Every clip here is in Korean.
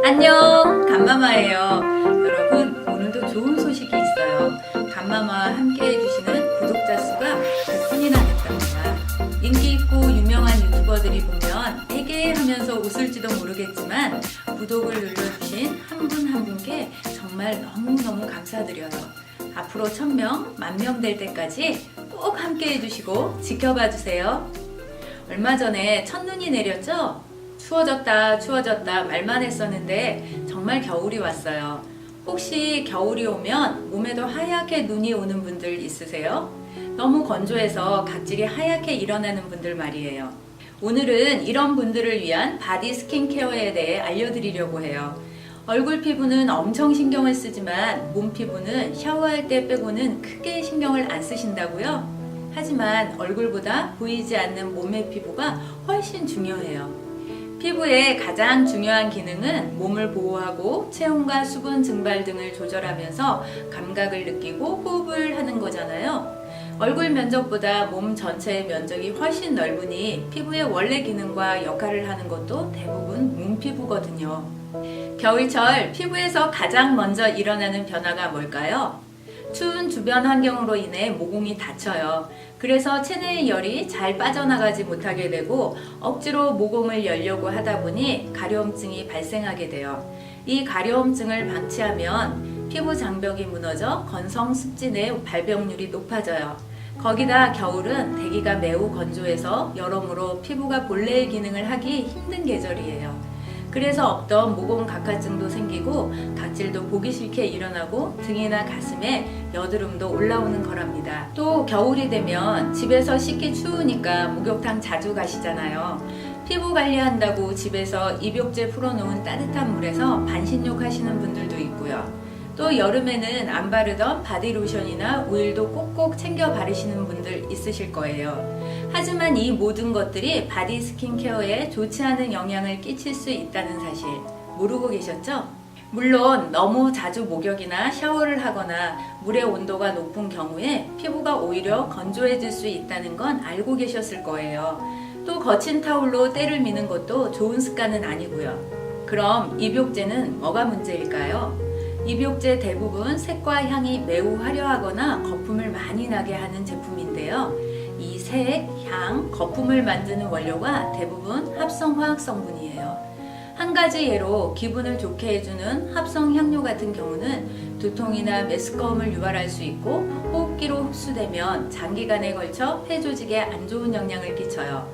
안녕, 간마마예요. 여러분, 오늘도 좋은 소식이 있어요. 간마마와 함께 해주시는 구독자 수가 100분이나 됐답니다. 인기 있고 유명한 유튜버들이 보면 에게 하면서 웃을지도 모르겠지만 구독을 눌러주신 한 분 한 분께 정말 너무너무 감사드려요. 앞으로 1000명, 10,000명 될 때까지 꼭 함께 해주시고 지켜봐 주세요. 얼마 전에 첫눈이 내렸죠? 추워졌다 말만 했었는데 정말 겨울이 왔어요. 혹시 겨울이 오면 몸에도 하얗게 눈이 오는 분들 있으세요? 너무 건조해서 각질이 하얗게 일어나는 분들 말이에요. 오늘은 이런 분들을 위한 바디 스킨케어에 대해 알려드리려고 해요. 얼굴 피부는 엄청 신경을 쓰지만 몸 피부는 샤워할 때 빼고는 크게 신경을 안 쓰신다고요? 하지만 얼굴보다 보이지 않는 몸의 피부가 훨씬 중요해요. 피부의 가장 중요한 기능은 몸을 보호하고 체온과 수분 증발 등을 조절하면서 감각을 느끼고 호흡을 하는 거잖아요. 얼굴 면적보다 몸 전체의 면적이 훨씬 넓으니 피부의 원래 기능과 역할을 하는 것도 대부분 몸 피부거든요. 겨울철 피부에서 가장 먼저 일어나는 변화가 뭘까요? 추운 주변 환경으로 인해 모공이 닫혀요. 그래서 체내의 열이 잘 빠져나가지 못하게 되고 억지로 모공을 열려고 하다 보니 가려움증이 발생하게 돼요. 이 가려움증을 방치하면 피부 장벽이 무너져 건성 습진 내 발병률이 높아져요. 거기다 겨울은 대기가 매우 건조해서 여러모로 피부가 본래의 기능을 하기 힘든 계절이에요. 그래서 없던 모공 각화증도 생기고 각질도 보기 싫게 일어나고 등이나 가슴에 여드름도 올라오는 거랍니다. 또 겨울이 되면 집에서 씻기 추우니까 목욕탕 자주 가시잖아요. 피부 관리한다고 집에서 입욕제 풀어놓은 따뜻한 물에서 반신욕 하시는 분들도 있고요. 또 여름에는 안 바르던 바디로션이나 오일도 꼭꼭 챙겨 바르시는 분들 있으실 거예요. 하지만 이 모든 것들이 바디 스킨케어에 좋지 않은 영향을 끼칠 수 있다는 사실 모르고 계셨죠? 물론 너무 자주 목욕이나 샤워를 하거나 물의 온도가 높은 경우에 피부가 오히려 건조해질 수 있다는 건 알고 계셨을 거예요. 또 거친 타올로 때를 미는 것도 좋은 습관은 아니고요. 그럼 입욕제는 뭐가 문제일까요? 입욕제 대부분 색과 향이 매우 화려하거나 거품을 많이 나게 하는 제품인데요. 이 색, 향, 거품을 만드는 원료가 대부분 합성 화학 성분이에요. 한 가지 예로 기분을 좋게 해주는 합성 향료 같은 경우는 두통이나 메스꺼움을 유발할 수 있고 호흡기로 흡수되면 장기간에 걸쳐 폐 조직에 안 좋은 영향을 끼쳐요.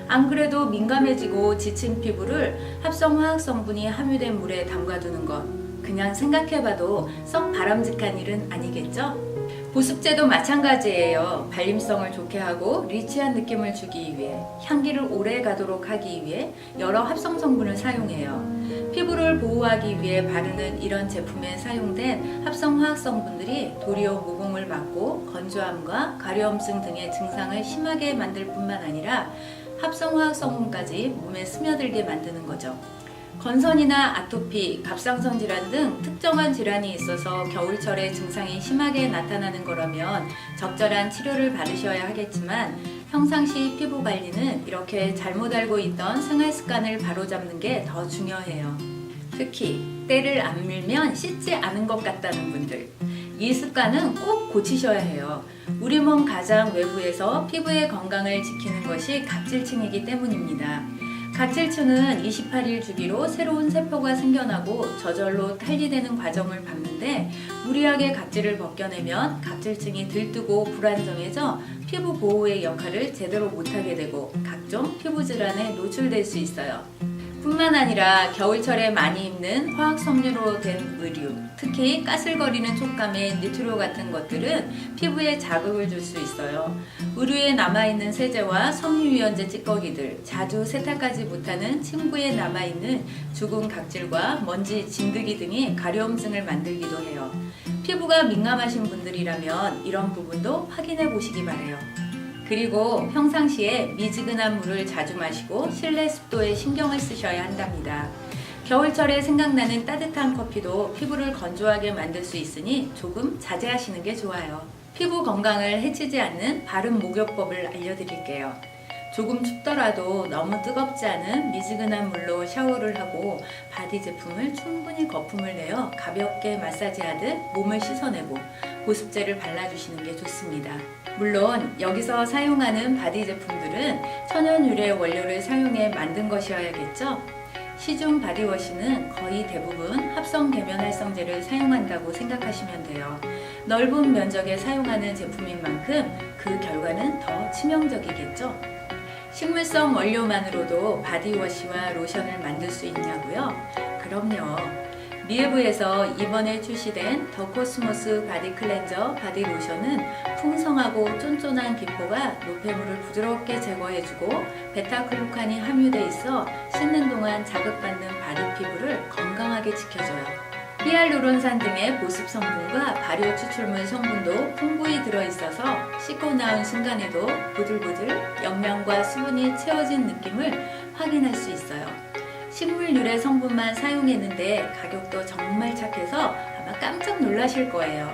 안 그래도 민감해지고 지친 피부를 합성 화학 성분이 함유된 물에 담가두는 것, 그냥 생각해봐도 썩 바람직한 일은 아니겠죠? 보습제도 마찬가지예요. 발림성을 좋게 하고 리치한 느낌을 주기 위해, 향기를 오래 가도록 하기 위해 여러 합성 성분을 사용해요. 피부를 보호하기 위해 바르는 이런 제품에 사용된 합성 화학 성분들이 도리어 모공을 막고 건조함과 가려움증 등의 증상을 심하게 만들 뿐만 아니라 합성 화학 성분까지 몸에 스며들게 만드는 거죠. 건선이나 아토피, 갑상선 질환 등 특정한 질환이 있어서 겨울철에 증상이 심하게 나타나는 거라면 적절한 치료를 받으셔야 하겠지만 평상시 피부 관리는 이렇게 잘못 알고 있던 생활 습관을 바로잡는 게 더 중요해요. 특히 때를 안 밀면 씻지 않은 것 같다는 분들, 이 습관은 꼭 고치셔야 해요. 우리 몸 가장 외부에서 피부의 건강을 지키는 것이 각질층이기 때문입니다. 각질층은 28일 주기로 새로운 세포가 생겨나고 저절로 탈리되는 과정을 밟는데 무리하게 각질을 벗겨내면 각질층이 들뜨고 불안정해져 피부 보호의 역할을 제대로 못하게 되고 각종 피부 질환에 노출될 수 있어요. 뿐만 아니라 겨울철에 많이 입는 화학 섬유로 된 의류, 특히 까슬거리는 촉감의 니트로 같은 것들은 피부에 자극을 줄 수 있어요. 의류에 남아있는 세제와 섬유유연제 찌꺼기들, 자주 세탁하지 못하는 침구에 남아있는 죽은 각질과 먼지, 진드기 등이 가려움증을 만들기도 해요. 피부가 민감하신 분들이라면 이런 부분도 확인해 보시기 바래요. 그리고 평상시에 미지근한 물을 자주 마시고 실내 습도에 신경을 쓰셔야 한답니다. 겨울철에 생각나는 따뜻한 커피도 피부를 건조하게 만들 수 있으니 조금 자제하시는 게 좋아요. 피부 건강을 해치지 않는 바른 목욕법을 알려드릴게요. 조금 춥더라도 너무 뜨겁지 않은 미지근한 물로 샤워를 하고 바디 제품을 충분히 거품을 내어 가볍게 마사지하듯 몸을 씻어내고 보습제를 발라주시는 게 좋습니다. 물론 여기서 사용하는 바디 제품들은 천연 유래 원료를 사용해 만든 것이어야겠죠? 시중 바디워시는 거의 대부분 합성 계면 활성제를 사용한다고 생각하시면 돼요. 넓은 면적에 사용하는 제품인 만큼 그 결과는 더 치명적이겠죠? 식물성 원료만으로도 바디워시와 로션을 만들 수 있냐고요? 그럼요. 미에브에서 이번에 출시된 더 코스모스 바디 클렌저 바디 로션은 풍성하고 쫀쫀한 기포가 노폐물을 부드럽게 제거해주고 베타글루칸이 함유돼 있어 씻는 동안 자극받는 바디 피부를 건강하게 지켜줘요. 히알루론산 등의 보습 성분과 발효 추출물 성분도 풍부히 들어있어서 씻고 나온 순간에도 부들부들 영양과 수분이 채워진 느낌을 확인할 수 있어요. 식물 유래 성분만 사용했는데 가격도 정말 착해서 아마 깜짝 놀라실 거예요.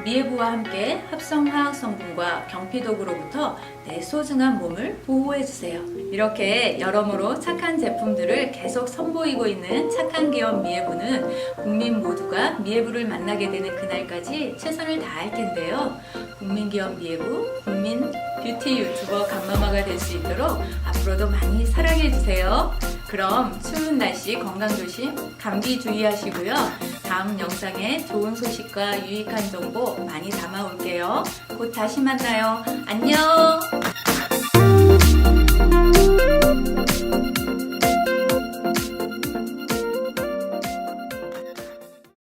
미에브와 함께 합성 화학 성분과 경피독으로부터 내 소중한 몸을 보호해주세요. 이렇게 여러모로 착한 제품들을 계속 선보이고 있는 착한 기업 미에브는 국민 모두가 미에브를 만나게 되는 그날까지 최선을 다할 텐데요. 국민 기업 미에브, 국민 뷰티 유튜버 감마마가 될 수 있도록 앞으로도 많이 사랑해주세요. 그럼 추운 날씨 건강조심, 감기 주의하시고요. 다음 영상에 좋은 소식과 유익한 정보 많이 담아올게요. 곧 다시 만나요. 안녕!